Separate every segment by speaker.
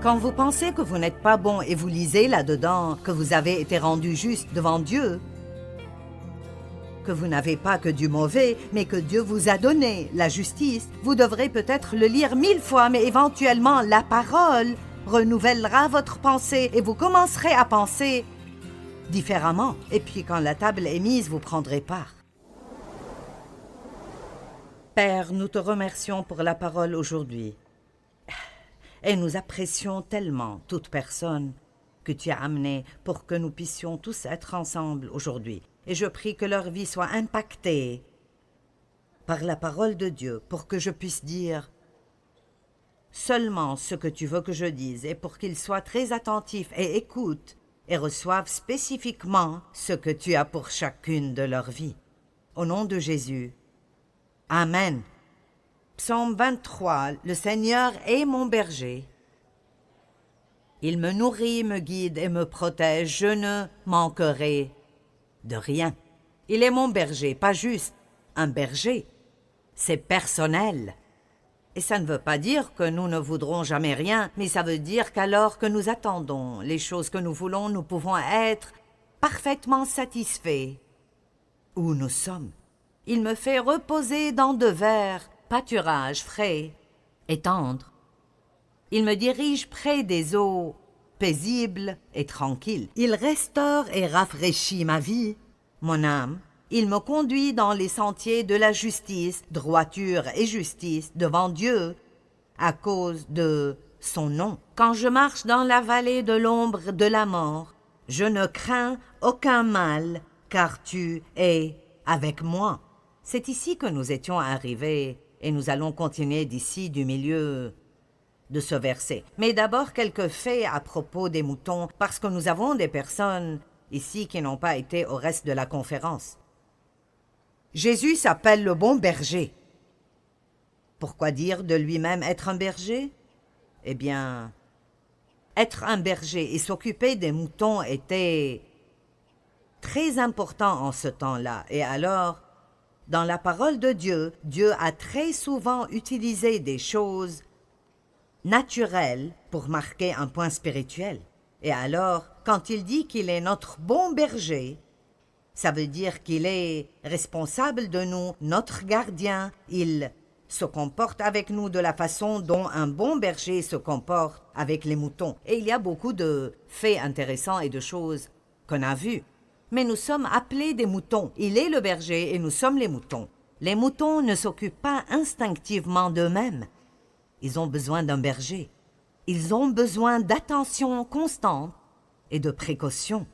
Speaker 1: Quand vous pensez que vous n'êtes pas bon et vous lisez là-dedans que vous avez été rendu juste devant Dieu, que vous n'avez pas que du mauvais, mais que Dieu vous a donné la justice, vous devrez peut-être le lire 1000 fois, mais éventuellement la parole renouvellera votre pensée et vous commencerez à penser différemment. Et puis quand la table est mise, vous prendrez part. Père, nous te remercions pour la parole aujourd'hui. Et nous apprécions tellement toute personne que tu as amenée pour que nous puissions tous être ensemble aujourd'hui. Et je prie que leur vie soit impactée par la parole de Dieu pour que je puisse dire seulement ce que tu veux que je dise et pour qu'ils soient très attentifs et écoutent et reçoivent spécifiquement ce que tu as pour chacune de leur vie. Au nom de Jésus. Amen. Psaume 23. Le Seigneur est mon berger. Il me nourrit, me guide et me protège. Je ne manquerai de rien. Il est mon berger, pas juste un berger. C'est personnel. Et ça ne veut pas dire que nous ne voudrons jamais rien, mais ça veut dire qu'alors que nous attendons les choses que nous voulons, nous pouvons être parfaitement satisfaits où nous sommes. Il me fait reposer dans de verts pâturages frais et tendres. Il me dirige près des eaux paisibles et tranquilles. Il restaure et rafraîchit ma vie, mon âme. Il me conduit dans les sentiers de la justice, droiture et justice devant Dieu, à cause de son nom. Quand je marche dans la vallée de l'ombre de la mort, je ne crains aucun mal, car tu es avec moi. C'est ici que nous étions arrivés, et nous allons continuer d'ici du milieu de ce verset. Mais d'abord quelques faits à propos des moutons, parce que nous avons des personnes ici qui n'ont pas été au reste de la conférence. Jésus s'appelle le bon berger. Pourquoi dire de lui-même être un berger? Eh bien, être un berger et s'occuper des moutons était très important en ce temps-là. Et alors, dans la parole de Dieu, Dieu a très souvent utilisé des choses naturelles pour marquer un point spirituel. Et alors, quand il dit qu'il est notre bon berger, ça veut dire qu'il est responsable de nous, notre gardien. Il se comporte avec nous de la façon dont un bon berger se comporte avec les moutons. Et il y a beaucoup de faits intéressants et de choses qu'on a vues. Mais nous sommes appelés des moutons. Il est le berger et nous sommes les moutons. Les moutons ne s'occupent pas instinctivement d'eux-mêmes. Ils ont besoin d'un berger. Ils ont besoin d'attention constante et de précaution.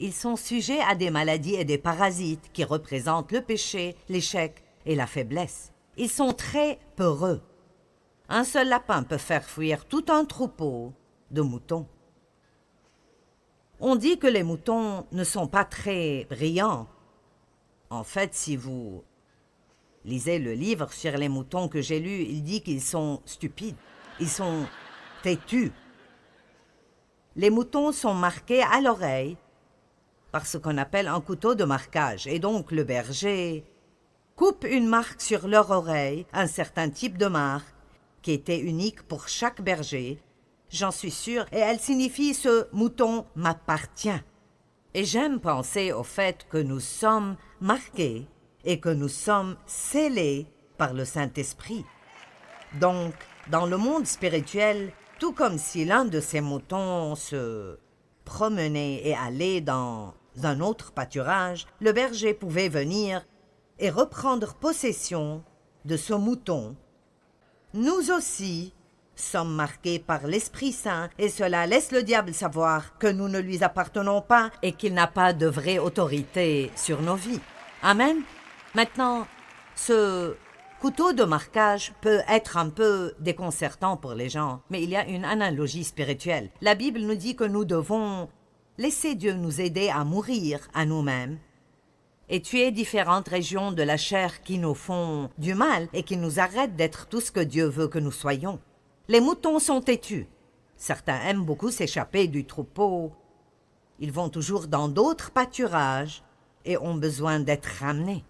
Speaker 1: Ils sont sujets à des maladies et des parasites qui représentent le péché, l'échec et la faiblesse. Ils sont très peureux. Un seul lapin peut faire fuir tout un troupeau de moutons. On dit que les moutons ne sont pas très brillants. En fait, si vous lisez le livre sur les moutons que j'ai lu, il dit qu'ils sont stupides. Ils sont têtus. Les moutons sont marqués à l'oreille par ce qu'on appelle un couteau de marquage. Et donc le berger coupe une marque sur leur oreille, un certain type de marque, qui était unique pour chaque berger. J'en suis sûre, et elle signifie « ce mouton m'appartient ». Et j'aime penser au fait que nous sommes marqués et que nous sommes scellés par le Saint-Esprit. Donc, dans le monde spirituel, tout comme si l'un de ces moutons se promenait et allait dans un autre pâturage, le berger pouvait venir et reprendre possession de ce mouton. Nous aussi sommes marqués par l'Esprit Saint et cela laisse le diable savoir que nous ne lui appartenons pas et qu'il n'a pas de vraie autorité sur nos vies. Amen. Maintenant, ce couteau de marquage peut être un peu déconcertant pour les gens, mais il y a une analogie spirituelle. La Bible nous dit que nous devons laisser Dieu nous aider à mourir à nous-mêmes et tuer différentes régions de la chair qui nous font du mal et qui nous arrêtent d'être tout ce que Dieu veut que nous soyons. Les moutons sont têtus. Certains aiment beaucoup s'échapper du troupeau. Ils vont toujours dans d'autres pâturages et ont besoin d'être ramenés.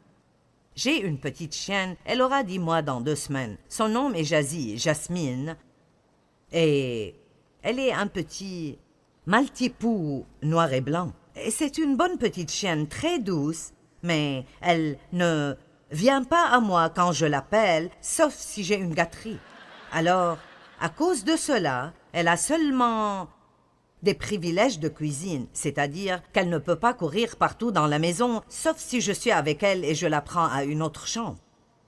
Speaker 1: J'ai une petite chienne, elle aura 10 mois dans 2 semaines. Son nom est Jasmine. Et elle est un petit maltipou noir et blanc. Et c'est une bonne petite chienne très douce, mais elle ne vient pas à moi quand je l'appelle, sauf si j'ai une gâterie. Alors, à cause de cela, elle a seulement des privilèges de cuisine, c'est-à-dire qu'elle ne peut pas courir partout dans la maison, sauf si je suis avec elle et je la prends à une autre chambre.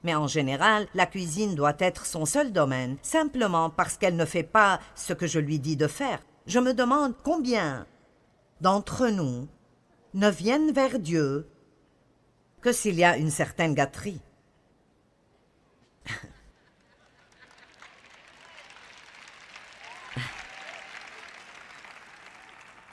Speaker 1: Mais en général, la cuisine doit être son seul domaine, simplement parce qu'elle ne fait pas ce que je lui dis de faire. Je me demande combien d'entre nous ne viennent vers Dieu que s'il y a une certaine gâterie.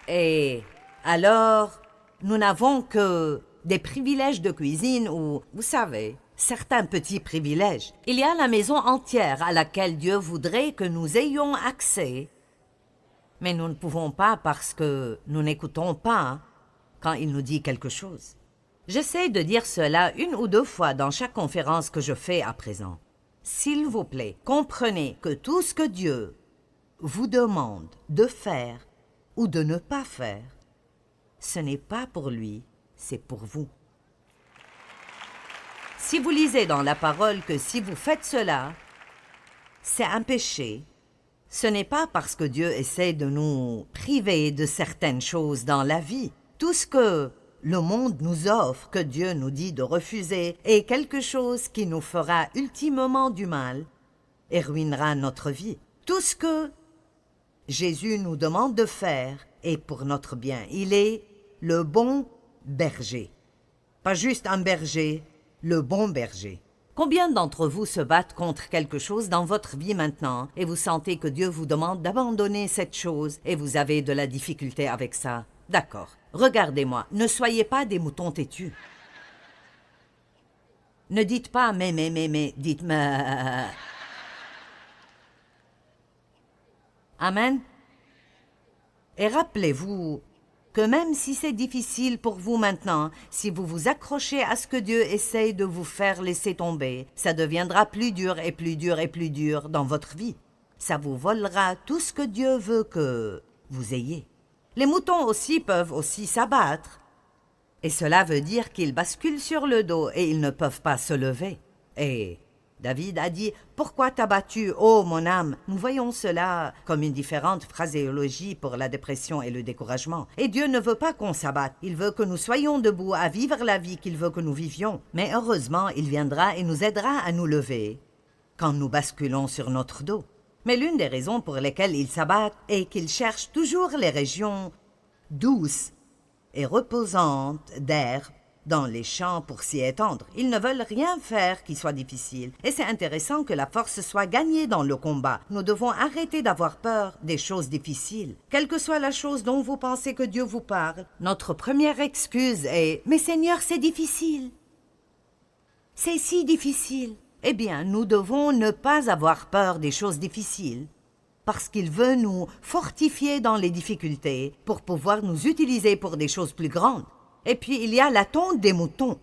Speaker 1: Et alors, nous n'avons que des privilèges de cuisine ou, vous savez, certains petits privilèges. Il y a la maison entière à laquelle Dieu voudrait que nous ayons accès, mais nous ne pouvons pas parce que nous n'écoutons pas quand il nous dit quelque chose. J'essaie de dire cela 1 ou 2 fois dans chaque conférence que je fais à présent. S'il vous plaît, comprenez que tout ce que Dieu vous demande de faire ou de ne pas faire, ce n'est pas pour lui, c'est pour vous. Si vous lisez dans la parole que si vous faites cela, c'est un péché, ce n'est pas parce que Dieu essaie de nous priver de certaines choses dans la vie. Tout ce que le monde nous offre, que Dieu nous dit de refuser, est quelque chose qui nous fera ultimement du mal et ruinera notre vie. Tout ce que Jésus nous demande de faire est pour notre bien. Il est le bon berger. Pas juste un berger, le bon berger. Combien d'entre vous se battent contre quelque chose dans votre vie maintenant et vous sentez que Dieu vous demande d'abandonner cette chose et vous avez de la difficulté avec ça? D'accord. Regardez-moi, ne soyez pas des moutons têtus. Ne dites pas mais, dites mais. Amen. Et rappelez-vous que même si c'est difficile pour vous maintenant, si vous vous accrochez à ce que Dieu essaye de vous faire laisser tomber, ça deviendra plus dur et plus dur et plus dur dans votre vie. Ça vous volera tout ce que Dieu veut que vous ayez. Les moutons aussi peuvent aussi s'abattre. Et cela veut dire qu'ils basculent sur le dos et ils ne peuvent pas se lever. Et David a dit « Pourquoi t'as battu, ô mon âme ?» Nous voyons cela comme une différente phraséologie pour la dépression et le découragement. Et Dieu ne veut pas qu'on s'abatte. Il veut que nous soyons debout à vivre la vie qu'il veut que nous vivions. Mais heureusement, il viendra et nous aidera à nous lever quand nous basculons sur notre dos. Mais l'une des raisons pour lesquelles ils s'abattent est qu'ils cherchent toujours les régions douces et reposantes d'air dans les champs pour s'y étendre. Ils ne veulent rien faire qui soit difficile. Et c'est intéressant que la force soit gagnée dans le combat. Nous devons arrêter d'avoir peur des choses difficiles. Quelle que soit la chose dont vous pensez que Dieu vous parle, notre première excuse est « Mais Seigneur, c'est difficile. C'est si difficile. » Eh bien, nous devons ne pas avoir peur des choses difficiles, parce qu'il veut nous fortifier dans les difficultés pour pouvoir nous utiliser pour des choses plus grandes. Et puis, il y a la tonte des moutons.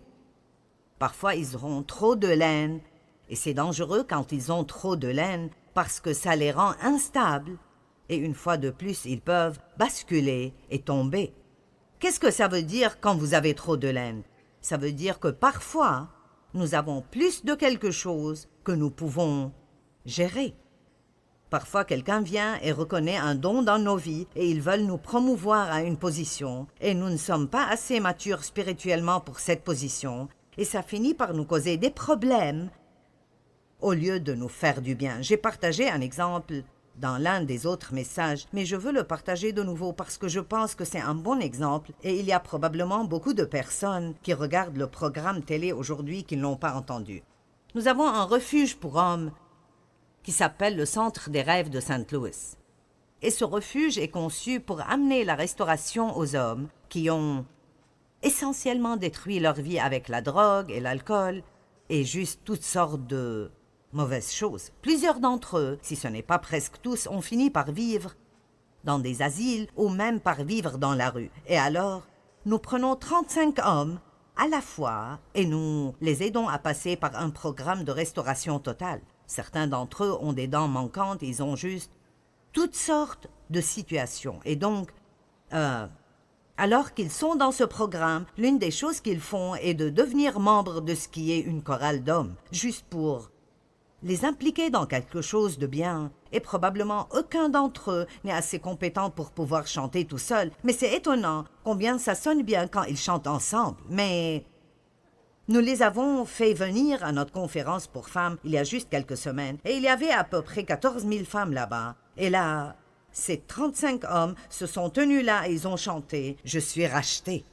Speaker 1: Parfois, ils auront trop de laine, et c'est dangereux quand ils ont trop de laine, parce que ça les rend instables, et une fois de plus, ils peuvent basculer et tomber. Qu'est-ce que ça veut dire quand vous avez trop de laine? Ça veut dire que parfois, nous avons plus de quelque chose que nous pouvons gérer. Parfois, quelqu'un vient et reconnaît un don dans nos vies et ils veulent nous promouvoir à une position et nous ne sommes pas assez matures spirituellement pour cette position et ça finit par nous causer des problèmes au lieu de nous faire du bien. J'ai partagé un exemple dans l'un des autres messages, mais je veux le partager de nouveau parce que je pense que c'est un bon exemple et il y a probablement beaucoup de personnes qui regardent le programme télé aujourd'hui qui ne l'ont pas entendu. Nous avons un refuge pour hommes qui s'appelle le Centre des rêves de St. Louis. Et ce refuge est conçu pour amener la restauration aux hommes qui ont essentiellement détruit leur vie avec la drogue et l'alcool et juste toutes sortes de mauvaises choses. Plusieurs d'entre eux, si ce n'est pas presque tous, ont fini par vivre dans des asiles ou même par vivre dans la rue. Et alors, nous prenons 35 hommes à la fois et nous les aidons à passer par un programme de restauration totale. Certains d'entre eux ont des dents manquantes, ils ont juste toutes sortes de situations. Et donc, alors qu'ils sont dans ce programme, l'une des choses qu'ils font est de devenir membres de ce qui est une chorale d'hommes, juste pour les impliquer dans quelque chose de bien. Et probablement aucun d'entre eux n'est assez compétent pour pouvoir chanter tout seul. Mais c'est étonnant combien ça sonne bien quand ils chantent ensemble. Mais nous les avons fait venir à notre conférence pour femmes il y a juste quelques semaines. Et il y avait à peu près 14 000 femmes là-bas. Et là, ces 35 hommes se sont tenus là et ils ont chanté « Je suis racheté ».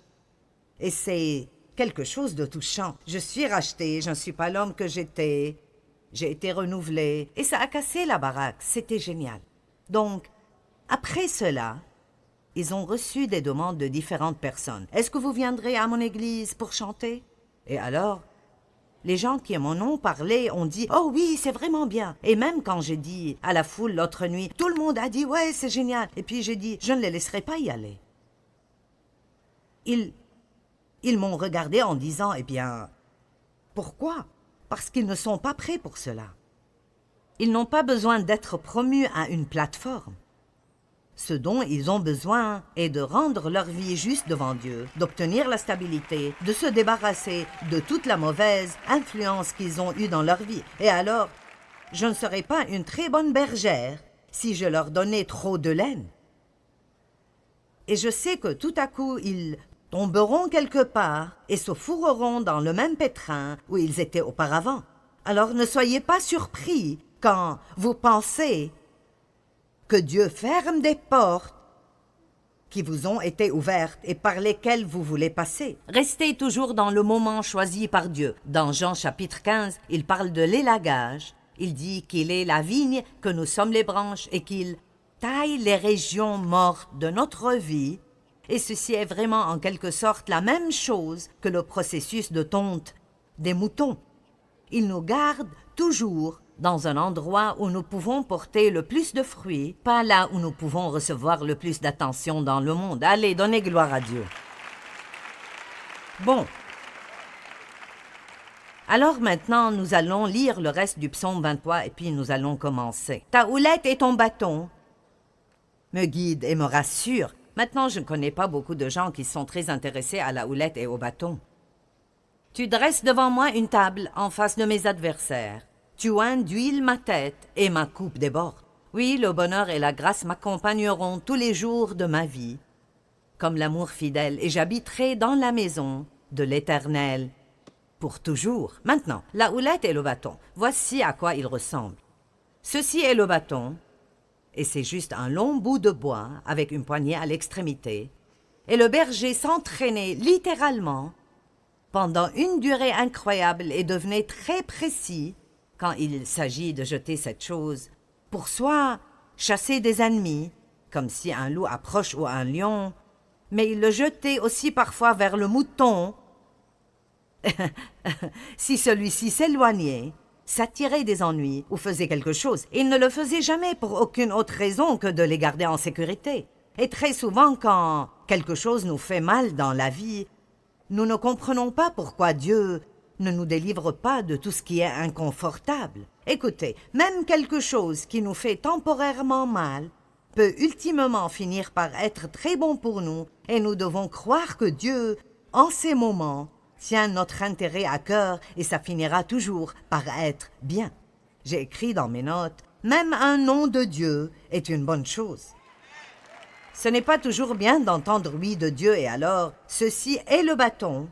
Speaker 1: Et c'est quelque chose de touchant. Je suis racheté, je ne suis pas l'homme que j'étais. J'ai été renouvelé. Et ça a cassé la baraque. C'était génial. Donc, après cela, ils ont reçu des demandes de différentes personnes. « Est-ce que vous viendrez à mon église pour chanter ?» Et alors, les gens qui m'en ont parlé ont dit « Oh oui, c'est vraiment bien !» Et même quand j'ai dit à la foule l'autre nuit, tout le monde a dit « Ouais, c'est génial !» Et puis j'ai dit « Je ne les laisserai pas y aller. » Ils m'ont regardé en disant « Eh bien, pourquoi ?» Parce qu'ils ne sont pas prêts pour cela. Ils n'ont pas besoin d'être promus à une plateforme. Ce dont ils ont besoin est de rendre leur vie juste devant Dieu, d'obtenir la stabilité, de se débarrasser de toute la mauvaise influence qu'ils ont eue dans leur vie. Et alors, je ne serais pas une très bonne bergère si je leur donnais trop de laine. Et je sais que tout à coup, ils tomberont quelque part et se fourreront dans le même pétrin où ils étaient auparavant. Alors ne soyez pas surpris quand vous pensez que Dieu ferme des portes qui vous ont été ouvertes et par lesquelles vous voulez passer. Restez toujours dans le moment choisi par Dieu. Dans Jean chapitre 15, il parle de l'élagage. Il dit qu'il est la vigne, que nous sommes les branches et qu'il taille les régions mortes de notre vie. Et ceci est vraiment en quelque sorte la même chose que le processus de tonte des moutons. Il nous garde toujours dans un endroit où nous pouvons porter le plus de fruits, pas là où nous pouvons recevoir le plus d'attention dans le monde. Allez, donnez gloire à Dieu. Bon. Alors maintenant, nous allons lire le reste du psaume 23 et puis nous allons commencer. Ta houlette et ton bâton me guident et me rassurent. Maintenant, je ne connais pas beaucoup de gens qui sont très intéressés à la houlette et au bâton. Tu dresses devant moi une table en face de mes adversaires. Tu oins d'huile ma tête et ma coupe déborde. Oui, le bonheur et la grâce m'accompagneront tous les jours de ma vie, comme l'amour fidèle, et j'habiterai dans la maison de l'Éternel pour toujours. Maintenant, la houlette et le bâton, voici à quoi ils ressemblent. Ceci est le bâton, et c'est juste un long bout de bois avec une poignée à l'extrémité, et le berger s'entraînait littéralement pendant une durée incroyable et devenait très précis quand il s'agit de jeter cette chose, pour soit chasser des ennemis, comme si un loup approche ou un lion, mais il le jetait aussi parfois vers le mouton, si celui-ci s'éloignait, s'attirait des ennuis ou faisait quelque chose. Il ne le faisait jamais pour aucune autre raison que de les garder en sécurité. Et très souvent, quand quelque chose nous fait mal dans la vie, nous ne comprenons pas pourquoi Dieu ne nous délivre pas de tout ce qui est inconfortable. Écoutez, même quelque chose qui nous fait temporairement mal peut ultimement finir par être très bon pour nous et nous devons croire que Dieu, en ces moments, tient notre intérêt à cœur et ça finira toujours par être bien. J'ai écrit dans mes notes, même un nom de Dieu est une bonne chose. Ce n'est pas toujours bien d'entendre oui de Dieu et alors, ceci est le bâton.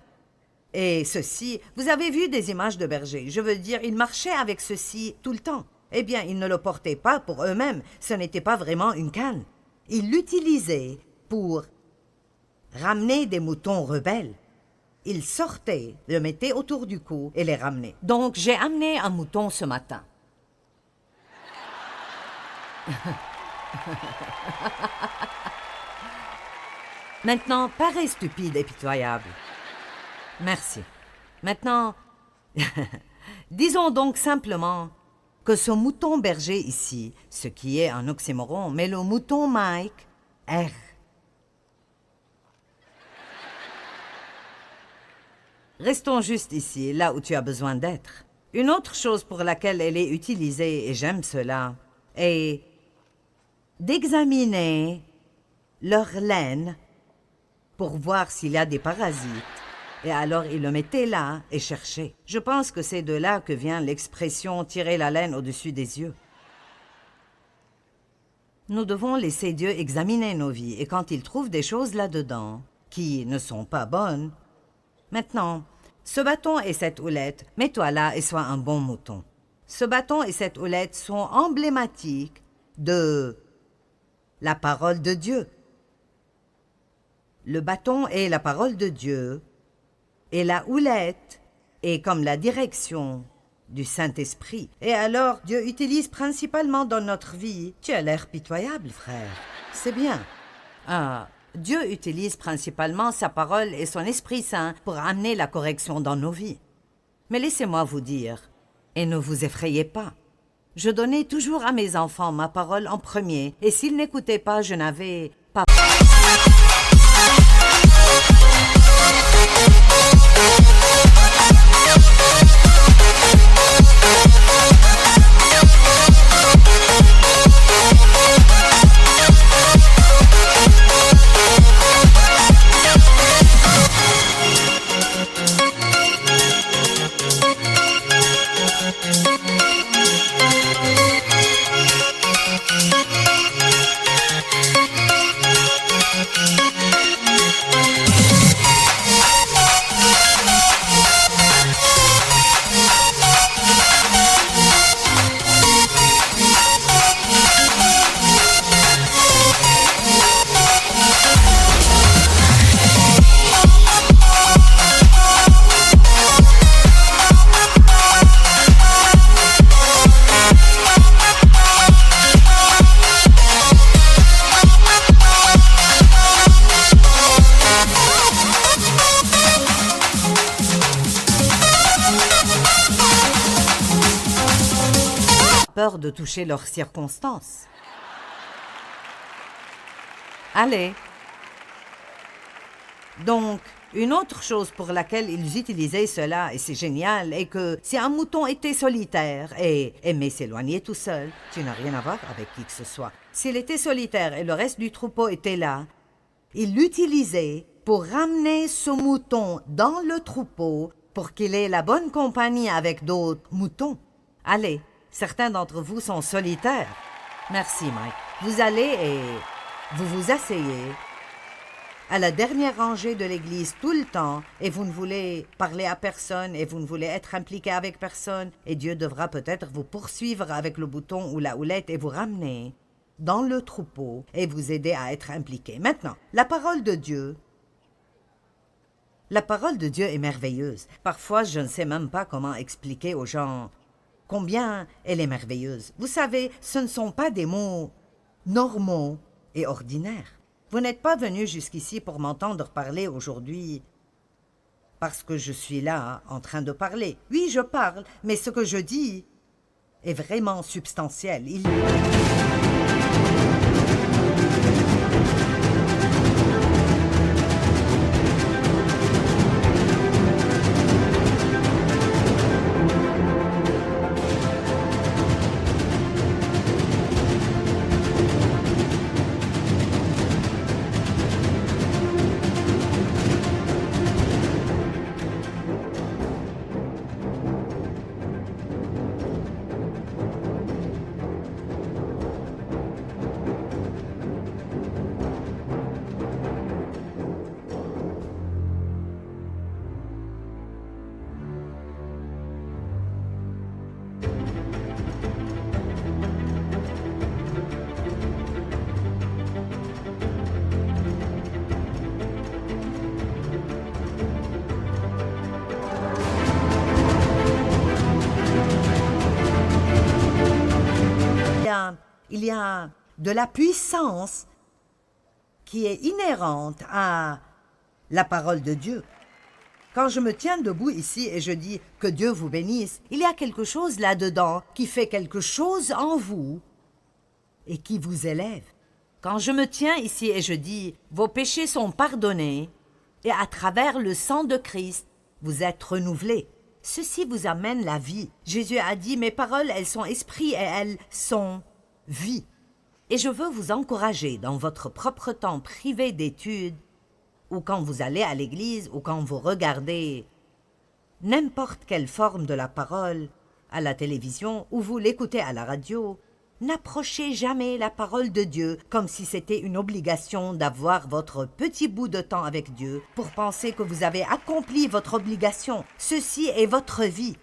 Speaker 1: Et ceci, vous avez vu des images de bergers, je veux dire, ils marchaient avec ceci tout le temps. Eh bien, ils ne le portaient pas pour eux-mêmes, ce n'était pas vraiment une canne. Ils l'utilisaient pour ramener des moutons rebelles. Ils sortaient, le mettaient autour du cou et les ramenaient. Donc, j'ai amené un mouton ce matin. Maintenant, pareil stupide et pitoyable. Merci. Maintenant, disons donc simplement que ce mouton berger ici, ce qui est un oxymoron, mais le mouton Mike, R. Restons juste ici, là où tu as besoin d'être. Une autre chose pour laquelle elle est utilisée, et j'aime cela, est d'examiner leur laine pour voir s'il y a des parasites. Et alors, ils le mettaient là et cherchaient. Je pense que c'est de là que vient l'expression « tirer la laine au-dessus des yeux ». Nous devons laisser Dieu examiner nos vies, et quand il trouve des choses là-dedans qui ne sont pas bonnes, maintenant, ce bâton et cette houlette, mets-toi là et sois un bon mouton. Ce bâton et cette houlette sont emblématiques de la parole de Dieu. Le bâton est la parole de Dieu, et la houlette est comme la direction du Saint-Esprit. Et alors, Dieu utilise principalement dans notre vie... Tu as l'air pitoyable, frère. C'est bien. Dieu utilise principalement sa parole et son Esprit Saint pour amener la correction dans nos vies. Mais laissez-moi vous dire, et ne vous effrayez pas, je donnais toujours à mes enfants ma parole en premier, et s'ils n'écoutaient pas, je n'avais pas... Peur de toucher leurs circonstances. Allez. Donc, une autre chose pour laquelle ils utilisaient cela, et c'est génial, est que si un mouton était solitaire et aimait s'éloigner tout seul, tu n'as rien à voir avec qui que ce soit. S'il était solitaire et le reste du troupeau était là, il l'utilisait pour ramener ce mouton dans le troupeau pour qu'il ait la bonne compagnie avec d'autres moutons. Allez. Certains d'entre vous sont solitaires. Merci, Mike. Vous allez et vous vous asseyez à la dernière rangée de l'église tout le temps et vous ne voulez parler à personne et vous ne voulez être impliqué avec personne et Dieu devra peut-être vous poursuivre avec le bouton ou la houlette et vous ramener dans le troupeau et vous aider à être impliqué. Maintenant, la parole de Dieu est merveilleuse. Parfois, je ne sais même pas comment expliquer aux gens combien elle est merveilleuse. Vous savez, ce ne sont pas des mots normaux et ordinaires. Vous n'êtes pas venu jusqu'ici pour m'entendre parler aujourd'hui parce que je suis là en train de parler. Oui, je parle, mais ce que je dis est vraiment substantiel. Il y a de la puissance qui est inhérente à la parole de Dieu. Quand je me tiens debout ici et je dis que Dieu vous bénisse, il y a quelque chose là-dedans qui fait quelque chose en vous et qui vous élève. Quand je me tiens ici et je dis vos péchés sont pardonnés et à travers le sang de Christ, vous êtes renouvelés. Ceci vous amène la vie. Jésus a dit mes paroles, elles sont esprit et elles sont vie. Et je veux vous encourager dans votre propre temps privé d'études, ou quand vous allez à l'église, ou quand vous regardez n'importe quelle forme de la parole, à la télévision, ou vous l'écoutez à la radio, n'approchez jamais la parole de Dieu comme si c'était une obligation d'avoir votre petit bout de temps avec Dieu pour penser que vous avez accompli votre obligation. Ceci est votre vie.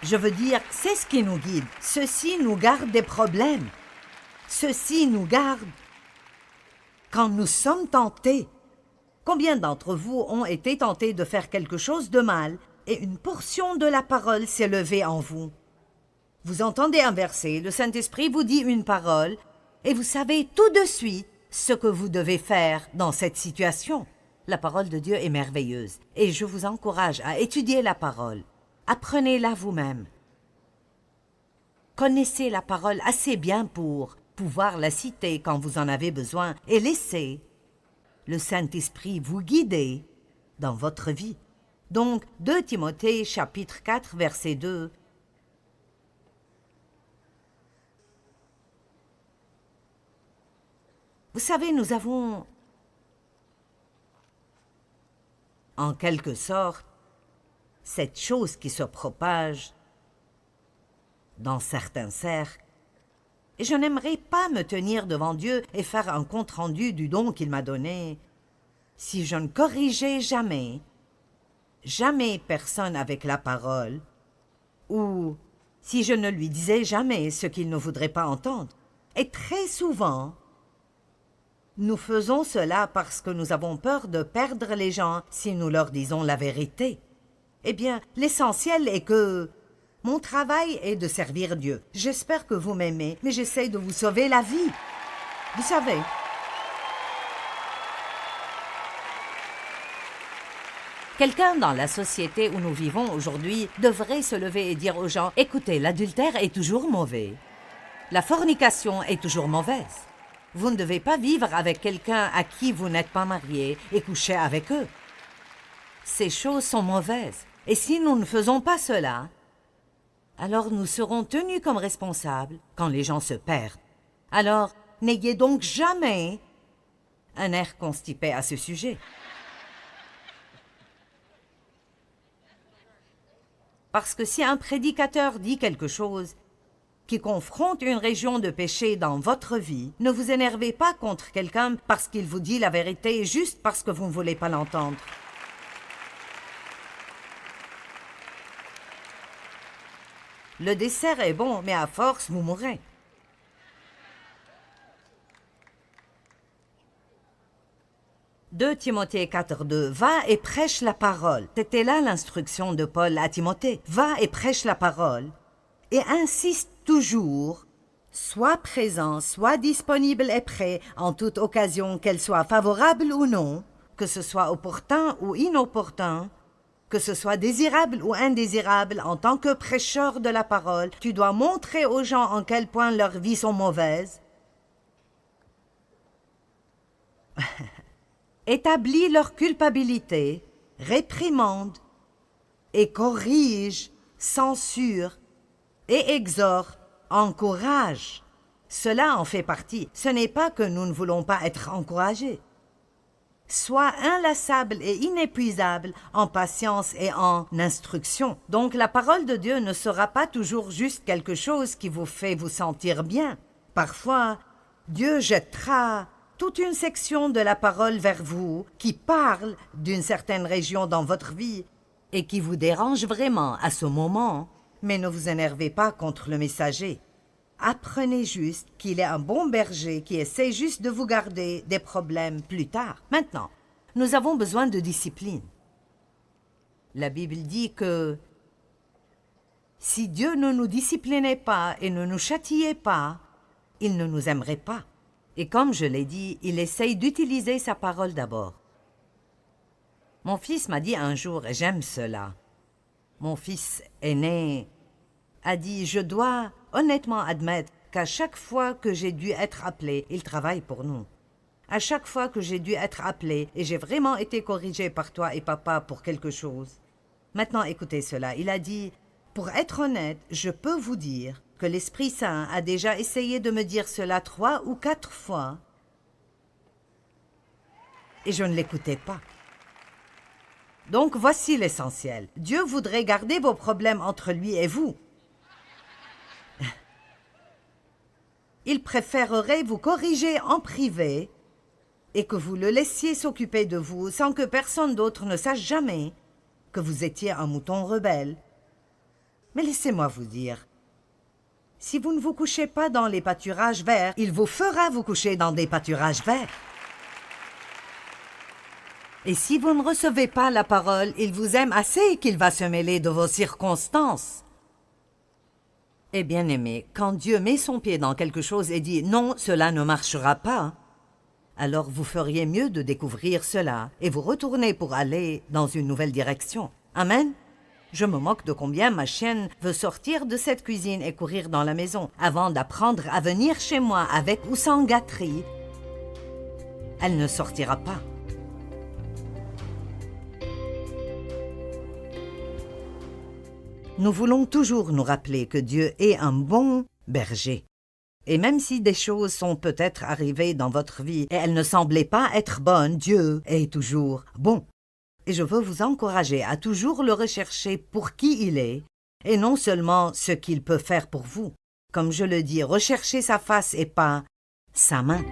Speaker 1: Je veux dire, c'est ce qui nous guide. Ceci nous garde des problèmes. Ceci nous garde quand nous sommes tentés. Combien d'entre vous ont été tentés de faire quelque chose de mal et une portion de la parole s'est levée en vous? Vous entendez un verset, le Saint-Esprit vous dit une parole et vous savez tout de suite ce que vous devez faire dans cette situation. La parole de Dieu est merveilleuse et je vous encourage à étudier la parole. Apprenez-la vous-même. Connaissez la parole assez bien pour pouvoir la citer quand vous en avez besoin et laissez le Saint-Esprit vous guider dans votre vie. Donc, 2 Timothée chapitre 4, verset 2. Vous savez, nous avons, en quelque sorte, cette chose qui se propage dans certains cercles. Et je n'aimerais pas me tenir devant Dieu et faire un compte-rendu du don qu'il m'a donné si je ne corrigeais jamais personne avec la parole, ou si je ne lui disais jamais ce qu'il ne voudrait pas entendre. Et très souvent, nous faisons cela parce que nous avons peur de perdre les gens si nous leur disons la vérité. Eh bien, l'essentiel est que mon travail est de servir Dieu. J'espère que vous m'aimez, mais j'essaie de vous sauver la vie. Vous savez, quelqu'un dans la société où nous vivons aujourd'hui devrait se lever et dire aux gens « Écoutez, l'adultère est toujours mauvais. La fornication est toujours mauvaise. Vous ne devez pas vivre avec quelqu'un à qui vous n'êtes pas marié et coucher avec eux. Ces choses sont mauvaises. Et si nous ne faisons pas cela, alors nous serons tenus comme responsables quand les gens se perdent. Alors, n'ayez donc jamais un air constipé à ce sujet. Parce que si un prédicateur dit quelque chose qui confronte une région de péché dans votre vie, ne vous énervez pas contre quelqu'un parce qu'il vous dit la vérité juste parce que vous ne voulez pas l'entendre. Le dessert est bon, mais à force, vous mourrez. « 2 Timothée 4,2 Va et prêche la parole. » C'était là l'instruction de Paul à Timothée. « Va et prêche la parole. » Et insiste toujours, sois présent, sois disponible et prêt en toute occasion, qu'elle soit favorable ou non, que ce soit opportun ou inopportun, que ce soit désirable ou indésirable, en tant que prêcheur de la parole, tu dois montrer aux gens en quel point leurs vies sont mauvaises. Établis leur culpabilité, réprimande et corrige, censure et exhorte, encourage. Cela en fait partie. Ce n'est pas que nous ne voulons pas être encouragés. Sois inlassable et inépuisable en patience et en instruction. Donc la parole de Dieu ne sera pas toujours juste quelque chose qui vous fait vous sentir bien. Parfois, Dieu jettera toute une section de la parole vers vous qui parle d'une certaine région dans votre vie et qui vous dérange vraiment à ce moment. Mais ne vous énervez pas contre le messager. Apprenez juste qu'il est un bon berger qui essaie juste de vous garder des problèmes plus tard. Maintenant, nous avons besoin de discipline. La Bible dit que si Dieu ne nous disciplinait pas et ne nous châtiait pas, il ne nous aimerait pas. Et comme je l'ai dit, il essaye d'utiliser sa parole d'abord. Mon fils m'a dit un jour, et j'aime cela, mon fils aîné a dit « Je dois honnêtement admettre qu'à chaque fois que j'ai dû être appelé, il travaille pour nous. À chaque fois que j'ai dû être appelé et j'ai vraiment été corrigé par toi et papa pour quelque chose. Maintenant, écoutez cela. Il a dit « Pour être honnête, je peux vous dire que l'Esprit Saint a déjà essayé de me dire cela 3 ou 4 fois. Et je ne l'écoutais pas. Donc voici l'essentiel. Dieu voudrait garder vos problèmes entre lui et vous. Il préférerait vous corriger en privé et que vous le laissiez s'occuper de vous sans que personne d'autre ne sache jamais que vous étiez un mouton rebelle. Mais laissez-moi vous dire, si vous ne vous couchez pas dans les pâturages verts, il vous fera vous coucher dans des pâturages verts. Et si vous ne recevez pas la parole, il vous aime assez qu'il va se mêler de vos circonstances. Et bien aimé, quand Dieu met son pied dans quelque chose et dit « Non, cela ne marchera pas », alors vous feriez mieux de découvrir cela et vous retourner pour aller dans une nouvelle direction. Amen. Je me moque de combien ma chienne veut sortir de cette cuisine et courir dans la maison avant d'apprendre à venir chez moi avec ou sans gâterie. Elle ne sortira pas. Nous voulons toujours nous rappeler que Dieu est un bon berger. Et même si des choses sont peut-être arrivées dans votre vie et elles ne semblaient pas être bonnes, Dieu est toujours bon. Et je veux vous encourager à toujours le rechercher pour qui il est, et non seulement ce qu'il peut faire pour vous. Comme je le dis, recherchez sa face et pas sa main.